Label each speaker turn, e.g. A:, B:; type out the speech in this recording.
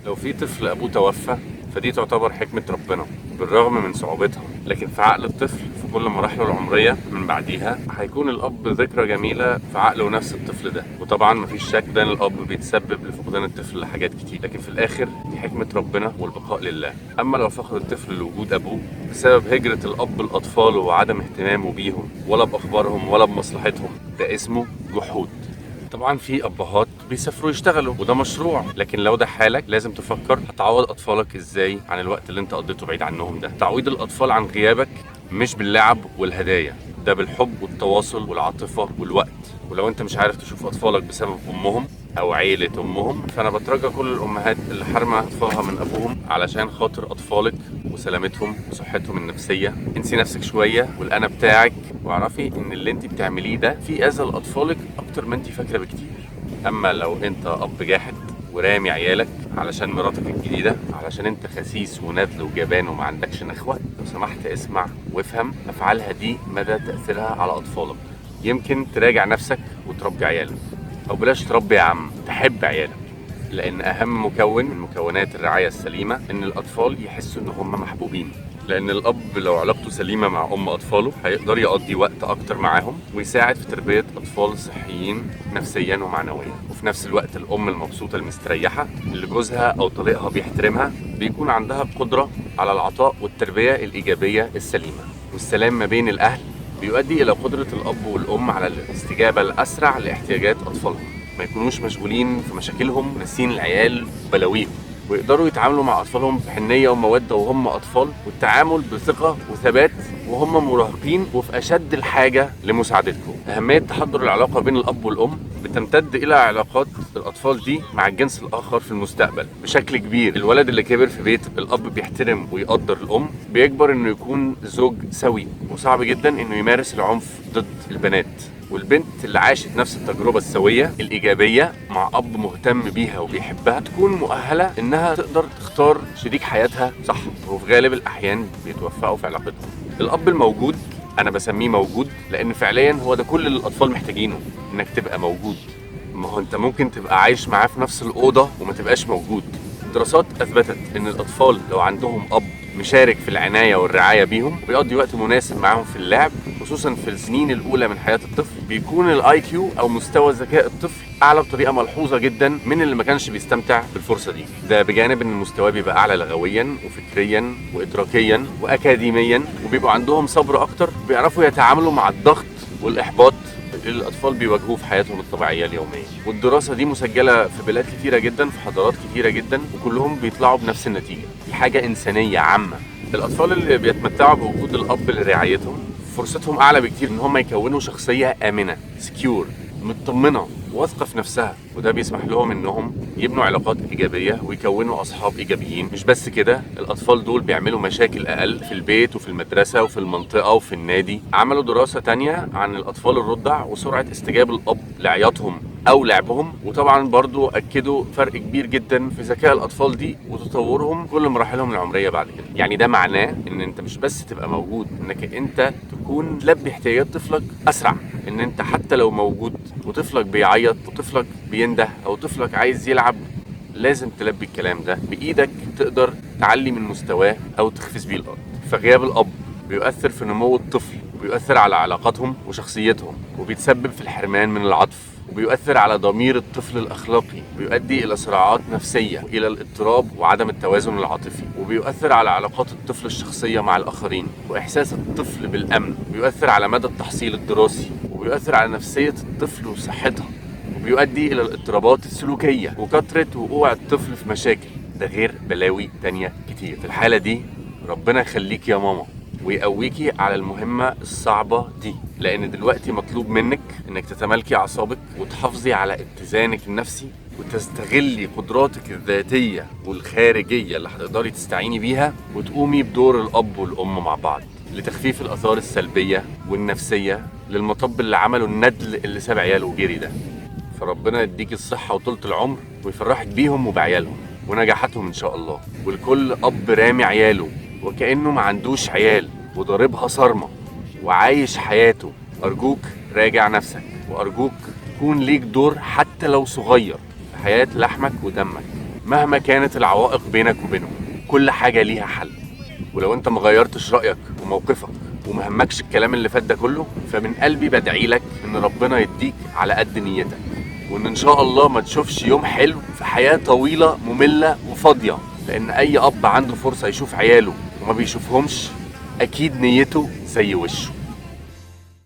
A: لو في طفل ابوه توفى فدي تعتبر حكمة ربنا بالرغم من صعوبتها، لكن في عقل الطفل في كل مراحله العمرية من بعديها هيكون الأب ذكرى جميلة في عقل ونفس الطفل ده. وطبعا مفيش شك ده إن الأب بيتسبب لفقدان الطفل لحاجات كتير، لكن في الآخر دي حكمة ربنا والبقاء لله. أما لو فقد الطفل لوجود أبوه بسبب هجرة الأب لأطفاله وعدم اهتمامه بيهم ولا بأخبارهم ولا بمصلحتهم، ده اسمه جحود. طبعا في ابهات بيسافروا يشتغلوا وده مشروع، لكن لو ده حالك لازم تفكر هتعوض اطفالك ازاي عن الوقت اللي انت قضيته بعيد عنهم. ده تعويض الاطفال عن غيابك مش باللعب والهدايا، ده بالحب والتواصل والعاطفه والوقت. ولو انت مش عارف تشوف اطفالك بسبب امهم او عيلة امهم، فانا بترجى كل الامهات اللي حارمه اطفالها من ابوهم علشان خاطر اطفالك وسلامتهم وصحتهم النفسيه، انسي نفسك شويه والانا بتاعك، واعرفي ان اللي انت بتعمليه ده في اذى لاطفالك اكتر ما انت فاكره بكتير. اما لو انت اب جاحد ورامي عيالك علشان مراتك الجديده، علشان انت خسيس ونذل وجبان وما عندكش نخوه، لو سمحت اسمع وافهم افعالها دي مدى تاثيرها على اطفالك. يمكن تراجع نفسك وتربي عيالك، او بلاش تربي يا عم، تحب عيالك. لان اهم مكون من مكونات الرعايه السليمه ان الاطفال يحسوا ان هم محبوبين. لان الاب لو علاقته سليمه مع اطفاله هيقدر يقضي وقت اكتر معاهم ويساعد في تربيه اطفال صحيين نفسيا ومعنويا. وفي نفس الوقت الام المبسوطه المستريحه اللي جوزها او طليقها بيحترمها بيكون عندها القدره على العطاء والتربيه الايجابيه السليمه. والسلام ما بين الاهل بيؤدي الى قدره الاب والام على الاستجابه الاسرع لاحتياجات اطفالهم، ما يكونوش مشغولين في مشاكلهم وناسين العيال وبلاويهم، ويقدروا يتعاملوا مع اطفالهم بحنيه وموده وهم اطفال، والتعامل بثقه وثبات وهم مراهقين وفي اشد الحاجه لمساعدتكم. اهميه تحضر العلاقه بين الاب والام بتمتد الى علاقات الاطفال دي مع الجنس الاخر في المستقبل بشكل كبير. الولد اللي كبر في بيت الاب بيحترم ويقدر الام بيكبر انه يكون زوج سوي، وصعب جدا انه يمارس العنف ضد البنات. والبنت اللي عاشت نفس التجربة السوية الإيجابية مع أب مهتم بيها وبيحبها تكون مؤهلة إنها تقدر تختار شريك حياتها صح، وفي غالب الأحيان بيتوفقوا في علاقتهم. الأب الموجود أنا بسميه موجود لأن فعليا هو ده كل اللي الأطفال محتاجينه، إنك تبقى موجود. ما هو أنت ممكن تبقى عايش معاه في نفس الأوضة وما تبقاش موجود. الدراسات أثبتت إن الأطفال لو عندهم أب مشارك في العناية والرعاية بيهم وبيقضي وقت مناسب معاهم في اللعب، خصوصا في السنين الأولى من حياة الطفل، بيكون الاي كيو أو مستوى ذكاء الطفل أعلى بطريقة ملحوظة جدا من اللي ما كانش بيستمتع بالفرصة دي. ده بجانب إن مستواه بيبقى أعلى لغويا وفكريا وإدراكيا وأكاديميا، وبيبقوا عندهم صبر أكتر، بيعرفوا يتعاملوا مع الضغط والإحباط اللي الأطفال بيواجهوه في حياتهم الطبيعية اليومية. والدراسة دي مسجلة في بلاد كتيرة جدا في حضارات كتيرة جدا، وكلهم بيطلعوا بنفس النتيجة. دي حاجة إنسانية عامة. الأطفال اللي بيتمتعوا بوجود الأب لرعايتهم فرصتهم أعلى بكتير إن هم يكونوا شخصية آمنة سكيور، مطمنة واثقة في نفسها، وده بيسمح لهم انهم يبنوا علاقات ايجابية ويكونوا اصحاب ايجابيين. مش بس كده، الاطفال دول بيعملوا مشاكل اقل في البيت وفي المدرسة وفي المنطقة وفي النادي. عملوا دراسة تانية عن الاطفال الرضع وسرعة استجاب الاب لعياطهم او لعبهم، وطبعا برضو اكدوا فرق كبير جدا في ذكاء الاطفال دي وتطورهم كل مراحلهم العمرية بعد كده. يعني ده معناه ان انت مش بس تبقى موجود، انك انت تكون تلبي احتياجات طفلك اسرع. ان انت حتى لو موجود وطفلك بيعيط وطفلك بينده او طفلك عايز يلعب، لازم تلبي الكلام ده بايدك، تقدر تعلي من مستواه او تخفز بيه الارض. فغياب الاب بيؤثر في نمو الطفل، وبيؤثر على علاقاتهم وشخصيتهم، وبيتسبب في الحرمان من العطف، وبيؤثر على ضمير الطفل الأخلاقي، بيؤدي إلى صراعات نفسية وإلى الاضطراب وعدم التوازن العاطفي، وبيؤثر على علاقات الطفل الشخصية مع الآخرين وإحساس الطفل بالأمن، بيؤثر على مدى التحصيل الدراسي، وبيؤثر على نفسية الطفل وصحتها، وبيؤدي إلى الاضطرابات السلوكية وكثرة وقوع الطفل في مشاكل. ده غير بلاوي تانية كتير. في الحالة دي ربنا يخليك يا ماما ويقويكي على المهمة الصعبة دي، لأن دلوقتي مطلوب منك إنك تتمالكي أعصابك وتحافظي على اتزانك النفسي وتستغلي قدراتك الذاتية والخارجية اللي هتقدري تستعيني بيها، وتقومي بدور الأب والأم مع بعض لتخفيف الآثار السلبية والنفسية للمطب اللي عمله الندل اللي ساب عياله وجري ده. فربنا يديك الصحة وطولة العمر ويفرحك بيهم وبعيالهم ونجاحاتهم إن شاء الله. والكل أب رامي عياله وكأنه ما عندوش عيال وضاربها صارمة وعايش حياته، أرجوك راجع نفسك، وأرجوك تكون ليك دور حتى لو صغير في حياة لحمك ودمك. مهما كانت العوائق بينك وبينهم. كل حاجة ليها حل. ولو انت مغيرتش رأيك وموقفك ومهمكش الكلام اللي فات ده كله، فمن قلبي بدعي لك ان ربنا يديك على قد نيتك، وان ان شاء الله ما تشوفش يوم حلو في حياة طويلة مملة وفاضية. لان اي اب عنده فرصة يشوف عياله وما بيشوفهمش، اكيد نيته زي وشه.